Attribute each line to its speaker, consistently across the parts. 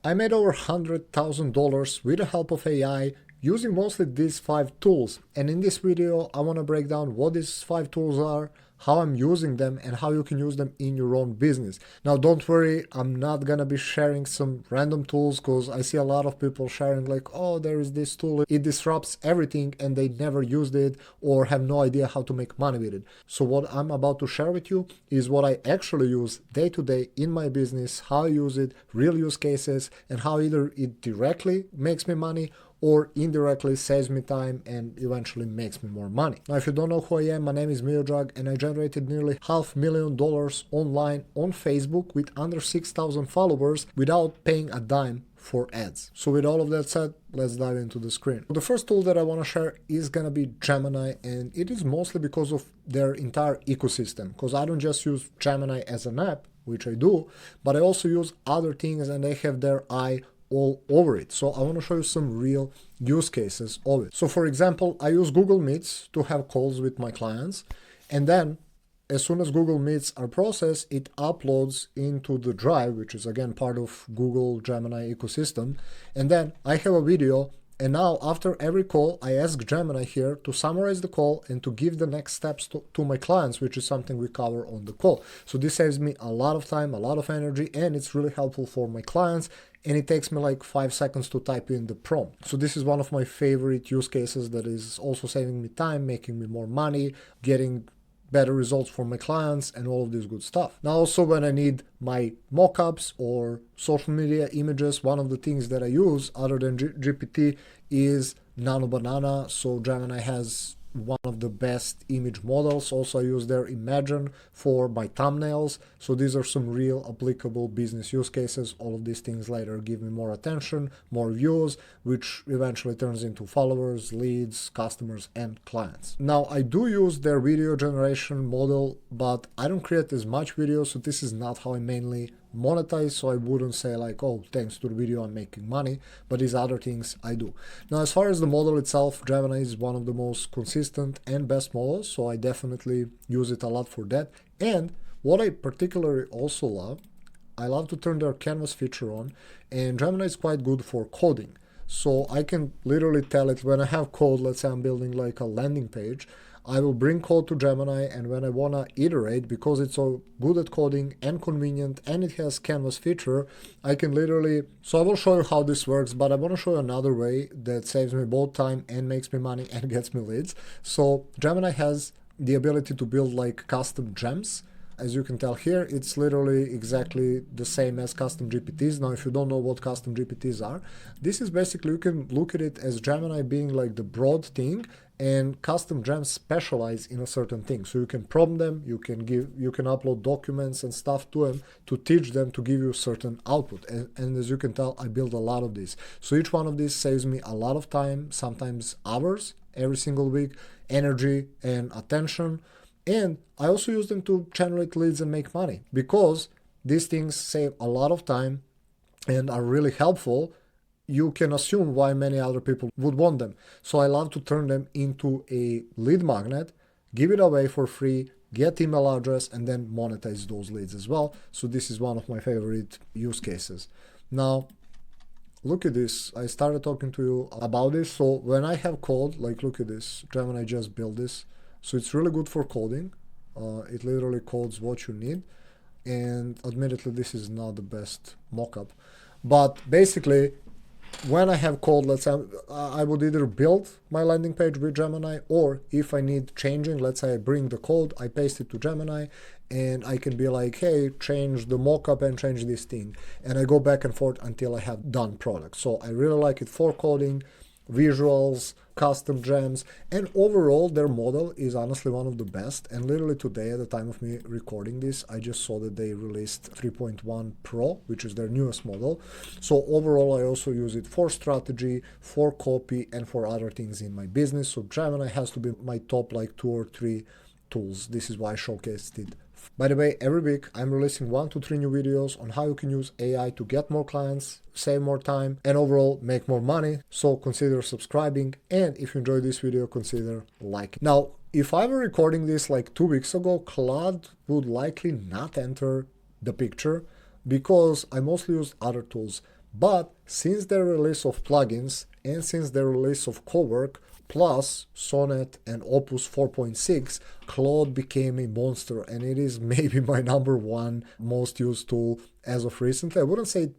Speaker 1: I made over $100,000 with the help of AI using mostly these 5 tools, and in this video I want to break down what these 5 tools are, how I'm using them, and how you can use them in your own business. Now don't worry, I'm not gonna be sharing some random tools, because I see a lot of people sharing like, oh, there is this tool, it disrupts everything, and they never used it or have no idea how to make money with it. So what I'm about to share with you is what I actually use day to day in my business, how I use it, real use cases, and how either it directly makes me money or indirectly saves me time and eventually makes me more money. Now, if you don't know who I am, my name is Miodrag, and I generated nearly $500,000 online on Facebook with under 6,000 followers without paying a dime for ads. So with all of that said, let's dive into the screen. The first tool that I want to share is gonna be Gemini, and it is mostly because of their entire ecosystem, because I don't just use Gemini as an app, which I do, but I also use other things, and they have their eye all over it. So I want to show you some real use cases of it. So for example, I use Google Meets to have calls with my clients, and then as soon as Google Meets are processed, it uploads into the drive, which is again part of Google Gemini ecosystem, and then I have a video. And now, after every call, I ask Gemini here to summarize the call and to give the next steps to my clients, which is something we cover on the call. So this saves me a lot of time, a lot of energy, and it's really helpful for my clients. And it takes me like 5 seconds to type in the prompt. So this is one of my favorite use cases that is also saving me time, making me more money, getting better results for my clients, and all of this good stuff. Now also when I need my mockups or social media images, one of the things that I use other than GPT is Nano Banana. So Gemini has one of the best image models. Also I use their Imagine for my thumbnails. So these are some real applicable business use cases. All of these things later give me more attention, more views, which eventually turns into followers, leads, customers, and clients. Now I do use their video generation model, but I don't create as much video, so this is not how I mainly monetize. So I wouldn't say like, oh, thanks to the video I'm making money, but these other things I do. Now as far as the model itself, Gemini is one of the most consistent and best models, so I definitely use it a lot for that. And what I particularly also love, I love to turn their canvas feature on, and Gemini is quite good for coding. So I can literally tell it when I have code, let's say I'm building like a landing page, I will bring code to Gemini, and when I want to iterate, because it's so good at coding and convenient and it has canvas feature, I can literally, so I will show you how this works, but I want to show you another way that saves me both time and makes me money and gets me leads. So Gemini has the ability to build like custom gems. As you can tell here, it's literally exactly the same as custom GPTs. Now, if you don't know what custom GPTs are, this is basically, you can look at it as Gemini being like the broad thing, and custom gems specialize in a certain thing. So you can prompt them, you can upload documents and stuff to them to teach them to give you certain output. And as you can tell, I build a lot of these. So each one of these saves me a lot of time, sometimes hours every single week, energy and attention. And I also use them to generate leads and make money, because these things save a lot of time and are really helpful. You can assume why many other people would want them. So I love to turn them into a lead magnet, give it away for free, get email address, and then monetize those leads as well. So this is one of my favorite use cases. Now, look at this. I started talking to you about this. So when I have code, like look at this, Gemini just built this. So it's really good for coding. It literally codes what you need. And admittedly, this is not the best mockup. But basically, when I have code, let's say I would either build my landing page with Gemini, or if I need changing, let's say I bring the code, I paste it to Gemini, and I can be like, hey, change the mockup and change this thing. And I go back and forth until I have done product. So I really like it for coding, visuals, custom gems, and overall their model is honestly one of the best. And literally today, at the time of me recording this, I just saw that they released 3.1 Pro, which is their newest model. So overall, I also use it for strategy, for copy, and for other things in my business. So Gemini has to be my top like 2 or 3 tools. This is why I showcased it. By the way, every week I'm releasing 1 to 3 new videos on how you can use AI to get more clients, save more time, and overall make more money. So consider subscribing, and if you enjoyed this video, consider liking. Now, if I were recording this like 2 weeks ago, Claude would likely not enter the picture because I mostly use other tools. But since the release of plugins and since the release of Cowork, plus Sonnet and Opus 4.6, Claude became a monster, and it is maybe my number one most used tool as of recently. I wouldn't say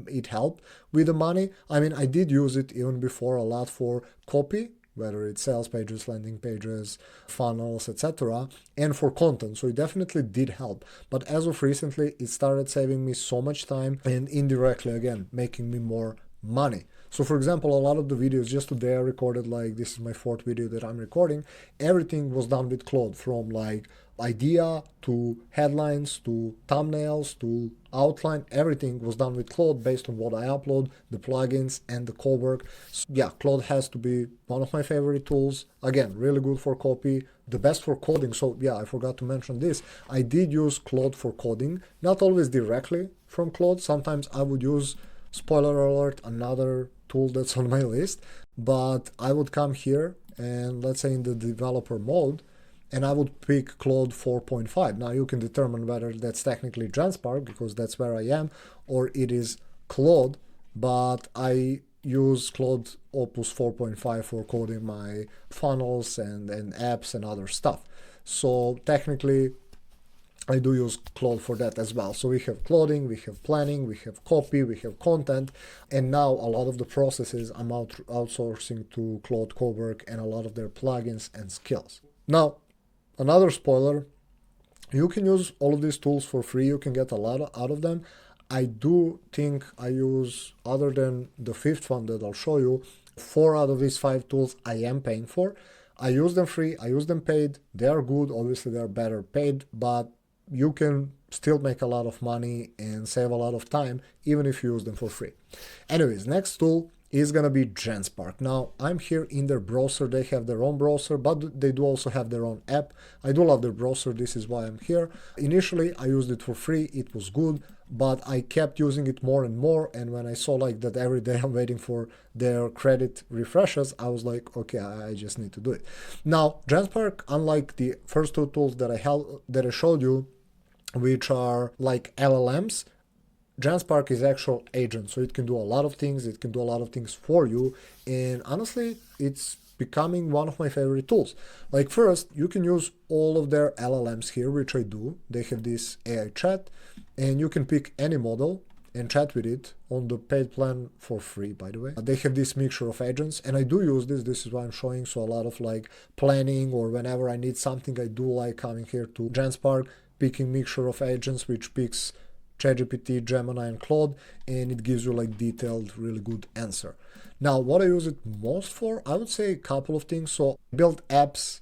Speaker 1: it helped with the money. I mean, I did use it even before a lot for copy, whether it's sales pages, landing pages, funnels, etc., and for content. So it definitely did help. But as of recently, it started saving me so much time and indirectly, again, making me more money. So for example, a lot of the videos just today I recorded, like this is my fourth video that I'm recording, everything was done with Claude, from like idea to headlines to thumbnails to outline. Everything was done with Claude based on what I upload, the plugins and the Cowork. So yeah, Claude has to be one of my favorite tools. Again, really good for copy, the best for coding. So yeah, I forgot to mention this. I did use Claude for coding, not always directly from Claude. Sometimes I would use, spoiler alert, another tool that's on my list, but I would come here and let's say in the developer mode, and I would pick Claude 4.5. Now you can determine whether that's technically Genspark, because that's where I am, or it is Claude, but I use Claude Opus 4.5 for coding my funnels and apps and other stuff. So technically I do use Claude for that as well. So we have clothing, we have planning, we have copy, we have content, and now a lot of the processes I'm outsourcing to Claude Cowork and a lot of their plugins and skills. Now, another spoiler, you can use all of these tools for free. You can get a lot out of them. I do think I use, other than the fifth one that I'll show you, 4 out of these 5 tools I am paying for. I use them free, I use them paid. They are good, obviously they're better paid, but you can still make a lot of money and save a lot of time even if you use them for free. Anyways, next tool is gonna be Genspark. Now I'm here in their browser. They have their own browser, but they do also have their own app. I do love their browser, this is why I'm here. Initially I used it for free, it was good, but I kept using it more and more, and when I saw like that every day I'm waiting for their credit refreshes, I was like, okay, I just need to do it. Now Genspark, unlike the first 2 tools that I showed you, which are like LLMs, Genspark is actual agent, so it can do a lot of things, it can do a lot of things for you, and honestly, it's becoming one of my favorite tools. Like first, you can use all of their LLMs here, which I do. They have this AI chat, and you can pick any model and chat with it on the paid plan for free, by the way. They have this mixture of agents, and I do use this is why I'm showing, so a lot of like planning, or whenever I need something, I do like coming here to Genspark, picking mixture of agents, which picks ChatGPT, Gemini, and Claude, and it gives you like detailed, really good answer. Now, what I use it most for, I would say a couple of things. So build apps,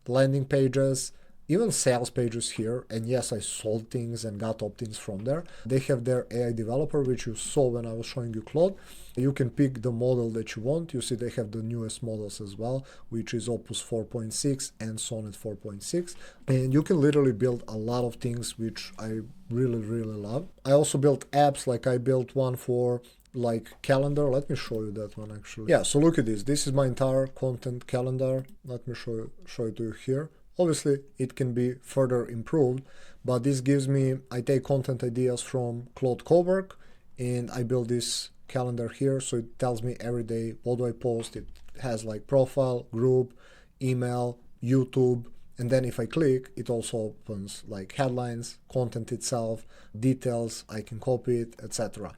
Speaker 1: landing pages, even sales pages here, and yes, I sold things and got opt-ins from there. They have their AI developer, which you saw when I was showing you Claude. You can pick the model that you want. You see they have the newest models as well, which is Opus 4.6 and Sonnet 4.6, and you can literally build a lot of things, which I really love. I also built apps, like I built one for like calendar. Let me show you that one actually. Yeah, so look at this. This is my entire content calendar. Let me show it to you here. Obviously, it can be further improved, but this gives me, I take content ideas from Claude Cowork and I build this calendar here. So it tells me every day what do I post. It has like profile, group, email, YouTube, and then if I click, it also opens like headlines, content itself, details, I can copy it, etc.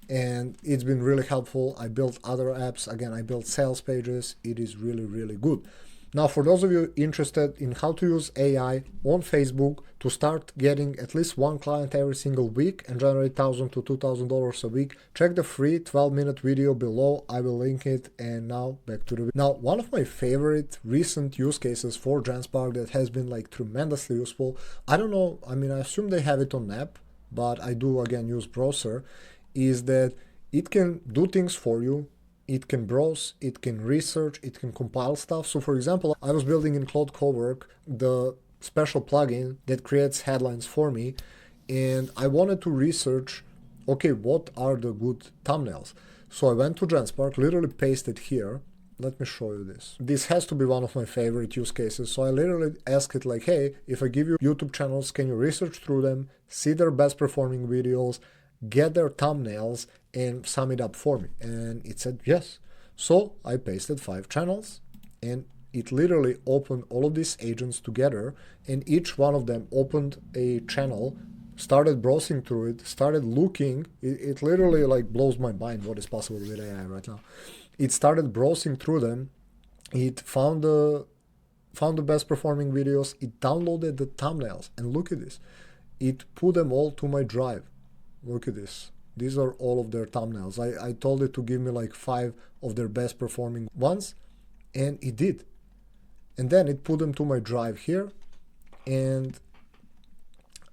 Speaker 1: And it's been really helpful. I built other apps. Again, I built sales pages. It is really good. Now, for those of you interested in how to use AI on Facebook to start getting at least one client every single week and generate $1,000 to $2,000 a week, check the free 12-minute video below. I will link it. And now back to the video. Now, one of my favorite recent use cases for Genspark that has been like tremendously useful, I don't know, I mean, I assume they have it on app, but I do again use browser, is that it can do things for you. It can browse, it can research, it can compile stuff. So for example, I was building in Claude Cowork the special plugin that creates headlines for me, and I wanted to research, okay, what are the good thumbnails? So I went to Genspark, literally pasted here. Let me show you this. This has to be one of my favorite use cases. So I literally asked it like, hey, if I give you YouTube channels, can you research through them, see their best performing videos, get their thumbnails and sum it up for me? And it said yes. So I pasted 5 channels, and it literally opened all of these agents together, and each one of them opened a channel, started browsing through it, started looking. It literally like blows my mind what is possible with AI right now. It started browsing through them. It found the best performing videos. It downloaded the thumbnails, and look at this. It put them all to my drive. Look at this. These are all of their thumbnails. I told it to give me like 5 of their best performing ones, and it did. And then it put them to my drive here, and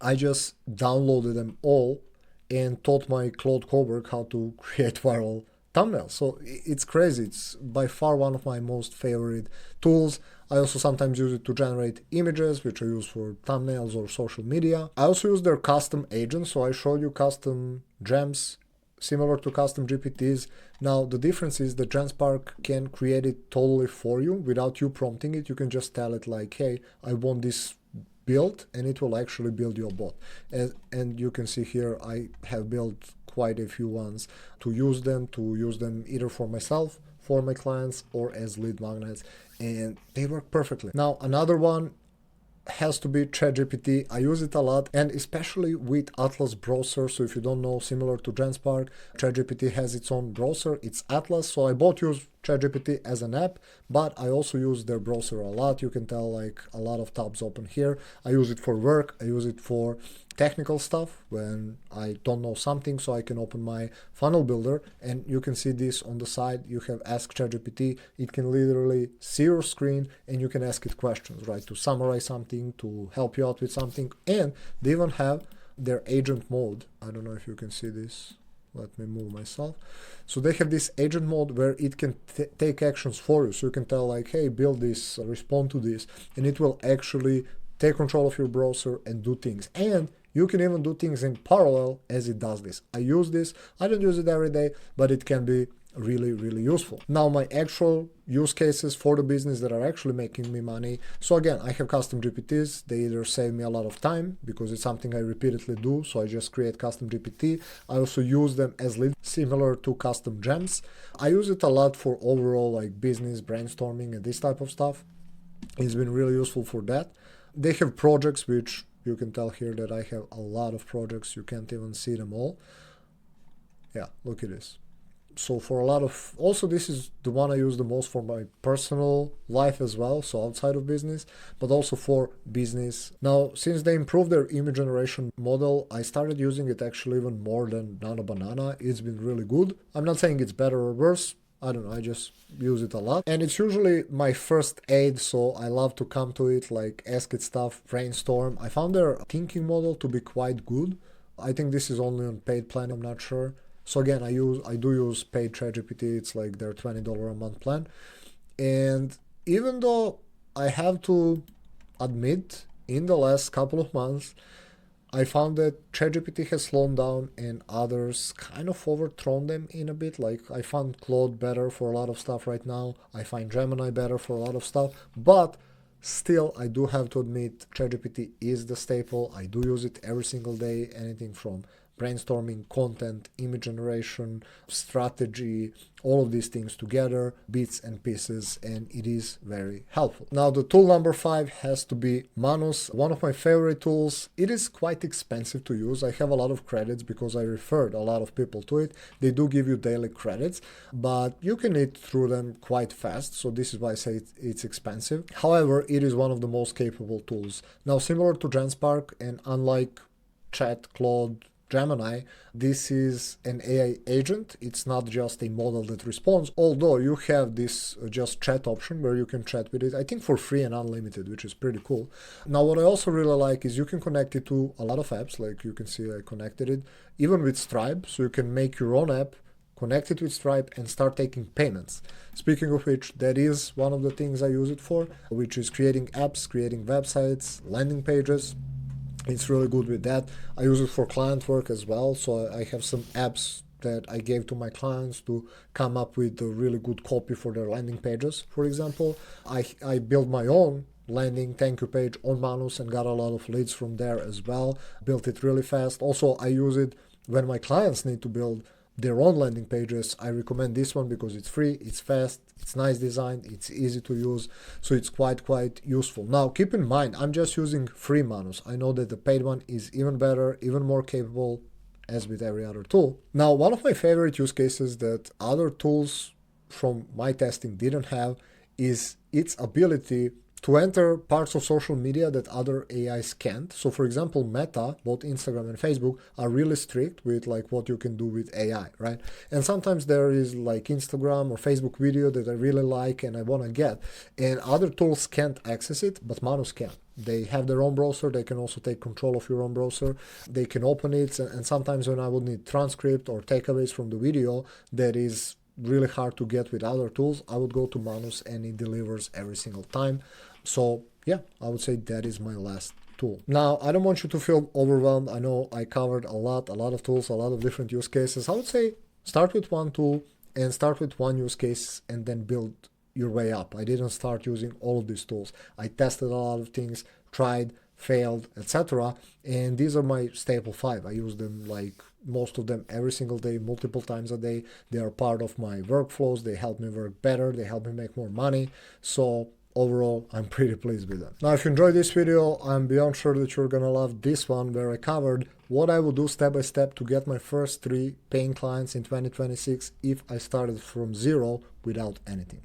Speaker 1: I just downloaded them all and taught my Claude Cowork how to create viral thumbnails. So it's crazy. It's by far one of my most favorite tools. I also sometimes use it to generate images, which I use for thumbnails or social media. I also use their custom agents. So I showed you custom gems, similar to custom GPTs. Now, the difference is that Genspark can create it totally for you without you prompting it. You can just tell it like, hey, I want this built, and it will actually build your bot. And you can see here I have built quite a few ones to use them either for myself, for my clients, or as lead magnets, and they work perfectly. Now, another one has to be ChatGPT. I use it a lot, and especially with Atlas browser. So if you don't know, similar to Genspark, ChatGPT has its own browser. It's Atlas. So I both use ChatGPT as an app, but I also use their browser a lot. You can tell like a lot of tabs open here. I use it for work. I use it for technical stuff when I don't know something, so I can open my funnel builder, and you can see this on the side. You have Ask ChatGPT. It can literally see your screen, and you can ask it questions, right, to summarize something, to help you out with something. And they even have their agent mode. I don't know if you can see this. Let me move myself. So they have this agent mode where it can take actions for you. So you can tell like, hey, build this, respond to this, and it will actually take control of your browser and do things. And you can even do things in parallel as it does this. I use this. I don't use it every day, but it can be really, really useful. Now, my actual use cases for the business that are actually making me money. So again, I have custom GPTs. They either save me a lot of time because it's something I repeatedly do. So I just create custom GPT. I also use them as leads, similar to custom gems. I use it a lot for overall like business brainstorming and this type of stuff. It's been really useful for that. They have projects, which you can tell here that I have a lot of projects. You can't even see them all. Yeah, look at this. So for a lot of, also this is the one I use the most for my personal life as well, so outside of business, but also for business. Now, since they improved their image generation model, I started using it actually even more than Nano Banana. It's been really good. I'm not saying it's better or worse. I don't know, I just use it a lot. And it's usually my first aid, so I love to come to it, like ask it stuff, brainstorm. I found their thinking model to be quite good. I think this is only on paid plan, I'm not sure. So again, I do use paid ChatGPT. It's like their $20 a month plan. And even though I have to admit, in the last couple of months, I found that ChatGPT has slowed down and others kind of overthrown them in a bit. Like I found Claude better for a lot of stuff right now. I find Gemini better for a lot of stuff. But still, I do have to admit ChatGPT is the staple. I do use it every single day. Anything from brainstorming, content, image generation, strategy, all of these things together, bits and pieces, and it is very helpful. Now, the tool number 5 has to be Manus, one of my favorite tools. It is quite expensive to use. I have a lot of credits because I referred a lot of people to it. They do give you daily credits, but you can eat through them quite fast, so this is why I say it's expensive. However, it is one of the most capable tools. Now, similar to Genspark, and unlike Chat, Claude, Gemini, this is an AI agent. It's not just a model that responds, although you have this just chat option where you can chat with it, I think for free and unlimited, which is pretty cool. Now, what I also really like is you can connect it to a lot of apps. Like you can see I connected it, even with Stripe, so you can make your own app, connect it with Stripe, and start taking payments. Speaking of which, that is one of the things I use it for, which is creating apps, creating websites, landing pages. It's really good with that. I use it for client work as well. So I have some apps that I gave to my clients to come up with a really good copy for their landing pages. For example, I built my own landing thank you page on Manus and got a lot of leads from there as well. Built it really fast. Also, I use it when my clients need to build their own landing pages, I recommend this one because it's free, it's fast, it's nice design, it's easy to use, so it's quite useful. Now keep in mind, I'm just using free Manus. I know that the paid one is even better, even more capable, as with every other tool. Now, one of my favorite use cases that other tools from my testing didn't have is its ability to enter parts of social media that other AIs can't. So for example, Meta, both Instagram and Facebook, are really strict with like what you can do with AI, right? And sometimes there is like Instagram or Facebook video that I really like and I want to get, and other tools can't access it, but Manus can. They have their own browser. They can also take control of your own browser. They can open it, and sometimes when I would need transcript or takeaways from the video that is really hard to get with other tools, I would go to Manus and it delivers every single time. So yeah, I would say that is my last tool. Now, I don't want you to feel overwhelmed. I know I covered a lot of tools, a lot of different use cases. I would say start with one tool and start with one use case and then build your way up. I didn't start using all of these tools. I tested a lot of things, tried, failed, etc. And these are my staple 5. I use them like most of them every single day, multiple times a day. They are part of my workflows. They help me work better. They help me make more money. So overall, I'm pretty pleased with them. Now, if you enjoyed this video, I'm beyond sure that you're gonna love this one where I covered what I would do step by step to get my first 3 paying clients in 2026 if I started from zero without anything.